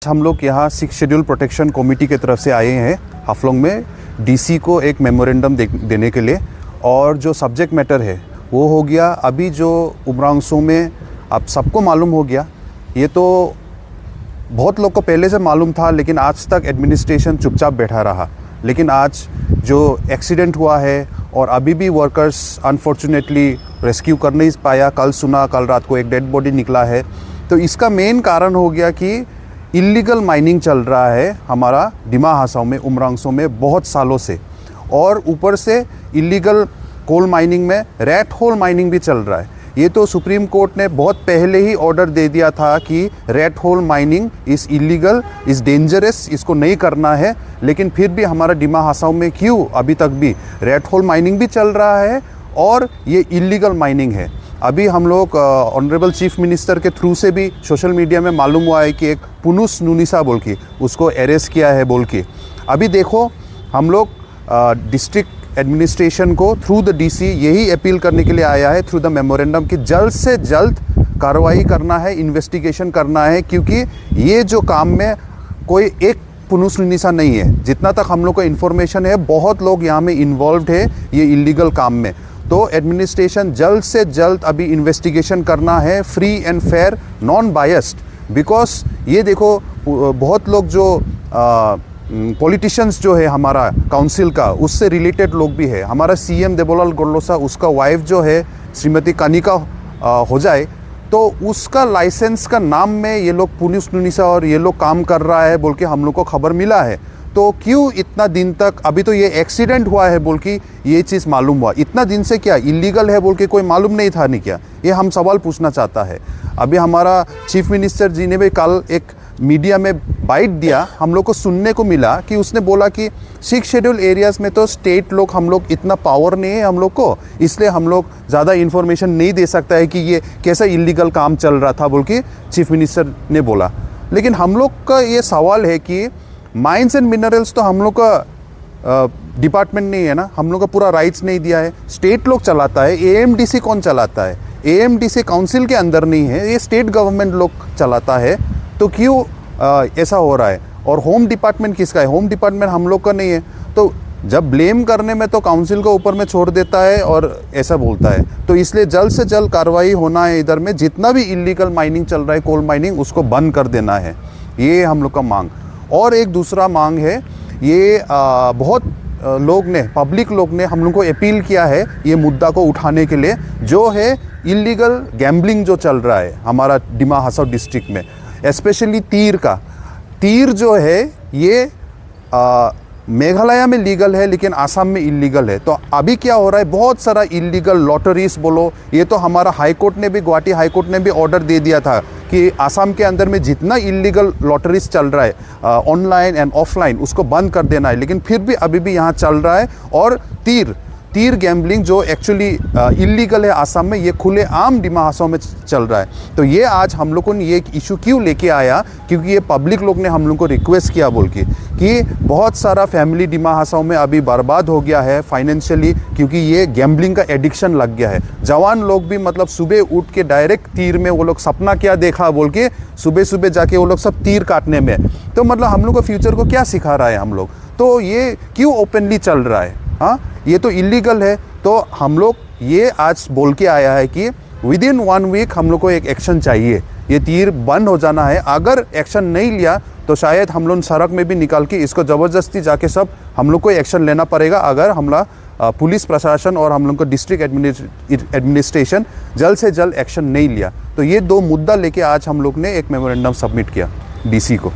हम लोग यहाँ 6 शेड्यूल प्रोटेक्शन कमेटी की तरफ से आए हैं हाफलोंग में डीसी को एक मेमोरेंडम देने के लिए। और जो सब्जेक्ट मैटर है वो हो गया अभी जो उमरांगसो में अब सबको मालूम हो गया। ये तो बहुत लोग को पहले से मालूम था, लेकिन आज तक एडमिनिस्ट्रेशन चुपचाप बैठा रहा। लेकिन आज जो एक्सीडेंट हुआ है और अभी भी वर्कर्स अनफॉर्चुनेटली रेस्क्यू कर नहीं पाया। कल सुना, कल रात को एक डेड बॉडी निकला है। तो इसका मेन कारण हो गया कि इलीगल माइनिंग चल रहा है हमारा डिमा हासाओ में, उमरांगसो में बहुत सालों से। और ऊपर से इलीगल कोल माइनिंग में रैट होल माइनिंग भी चल रहा है। ये तो सुप्रीम कोर्ट ने बहुत पहले ही ऑर्डर दे दिया था कि rat hole mining is illegal, is dangerous, इसको नहीं करना है। लेकिन फिर भी हमारा डिमा हासाओ में क्यों अभी तक भी रैट होल माइनिंग भी चल रहा है और ये इलीगल माइनिंग है। अभी हम लोग ऑनरेबल चीफ मिनिस्टर के थ्रू से भी सोशल मीडिया में मालूम हुआ है कि एक पुनुस नुनिसा बोल के उसको अरेस्ट किया है बोल के। अभी देखो हम लोग डिस्ट्रिक्ट एडमिनिस्ट्रेशन को थ्रू द डीसी यही अपील करने के लिए आया है थ्रू द मेमोरेंडम कि जल्द से जल्द कार्रवाई करना है, इन्वेस्टिगेशन करना है। क्योंकि ये जो काम में कोई एक पुनुस नुनिसा नहीं है। जितना तक हम लोग को इन्फॉर्मेशन है बहुत लोग यहाँ में इन्वॉल्व है ये इलीगल काम में। तो एडमिनिस्ट्रेशन जल्द से जल्द अभी इन्वेस्टिगेशन करना है, free and fair, non biased. Because ये देखो बहुत लोग जो पॉलिटिशियंस जो है हमारा काउंसिल का, उससे रिलेटेड लोग भी है। हमारा सीएम देवोलाल गोरलोसा, उसका वाइफ जो है श्रीमती कनिका हो जाए तो उसका लाइसेंस का नाम में ये लोग पुलिस नुनिसा और ये लोग काम कर रहा है बोल के हम लोग को खबर मिला है। तो क्यों इतना दिन तक, अभी तो ये एक्सीडेंट हुआ है बोल के ये चीज़ मालूम हुआ, इतना दिन से क्या इलीगल है बोल के कोई मालूम नहीं था नहीं क्या? ये हम सवाल पूछना चाहता है। अभी हमारा चीफ मिनिस्टर जी ने भी कल एक मीडिया में बाइट दिया, हम लोग को सुनने को मिला कि उसने बोला कि 6 शेड्यूल एरियाज़ में तो स्टेट लोग, हम लोग इतना पावर नहीं है हम लोग को, इसलिए हम लोग ज़्यादा इन्फॉर्मेशन नहीं दे सकता है कि ये कैसा इलीगल काम चल रहा था बोल के चीफ मिनिस्टर ने बोला। लेकिन हम लोग का ये सवाल है कि माइंस एंड मिनरल्स तो हम लोग का डिपार्टमेंट नहीं है ना, हम लोग का पूरा राइट्स नहीं दिया है, स्टेट लोग चलाता है। एएमडीसी कौन चलाता है? एएमडीसी काउंसिल के अंदर नहीं है, ये स्टेट गवर्नमेंट लोग चलाता है। तो क्यों ऐसा हो रहा है? और होम डिपार्टमेंट किसका है? होम डिपार्टमेंट हम लोग का नहीं है। तो जब ब्लेम करने में तो काउंसिल को ऊपर में छोड़ देता है और ऐसा बोलता है। तो इसलिए जल्द से जल्द कार्रवाई होना है। इधर में जितना भी इलीगल माइनिंग चल रहा है, कोल माइनिंग, उसको बंद कर देना है, ये हम लोग का मांग। और एक दूसरा मांग है, ये बहुत लोग ने, पब्लिक लोग ने हम लोग को अपील किया है ये मुद्दा को उठाने के लिए, जो है इलीगल गैम्बलिंग जो चल रहा है हमारा डिमा हासाओ डिस्ट्रिक्ट में, स्पेशली तीर का। तीर जो है ये मेघालय में लीगल है लेकिन आसाम में इलीगल है। तो अभी क्या हो रहा है, बहुत सारा इलीगल लॉटरीज बोलो, ये तो हमारा हाई कोर्ट ने भी, गुवाहाटी हाई कोर्ट ने भी ऑर्डर दे दिया था कि आसाम के अंदर में जितना इलीगल लॉटरीज चल रहा है ऑनलाइन एंड ऑफलाइन, उसको बंद कर देना है। लेकिन फिर भी अभी भी यहाँ चल रहा है। और तीर गैम्बलिंग जो एक्चुअली इलीगल है आसाम में, ये खुले आम डिमा हासाओ में चल रहा है। तो ये आज हम लोगों ने ये इशू क्यों लेके आया, क्योंकि ये पब्लिक लोग ने हम लोग को रिक्वेस्ट किया बोल के कि बहुत सारा फैमिली डिमा हासाओ में अभी बर्बाद हो गया है फाइनेंशियली, क्योंकि ये गैम्बलिंग का एडिक्शन लग गया है। जवान लोग भी मतलब सुबह उठ के डायरेक्ट तीर में, वो लोग सपना क्या देखा बोल के सुबह सुबह जाके वो लोग सब तीर काटने में। तो मतलब हम लोग को फ्यूचर को क्या सिखा रहा है हम लोग? तो ये क्यों ओपनली चल रहा है? हाँ, ये तो इलीगल है। तो हम लोग ये आज बोल के आया है कि विदिन 1 वीक हम लोग को एक एक्शन चाहिए, ये तीर बंद हो जाना है। अगर एक्शन नहीं लिया तो शायद हम लोग सड़क में भी निकाल के इसको ज़बरदस्ती जाके सब हम लोग को एक्शन लेना पड़ेगा, अगर हमला पुलिस प्रशासन और हम लोग को डिस्ट्रिक्ट एडमिनिस्ट्रेशन जल्द से जल्द एक्शन नहीं लिया। तो ये 2 मुद्दा लेके आज हम लोग ने एक मेमोरेंडम सबमिट किया डीसी को।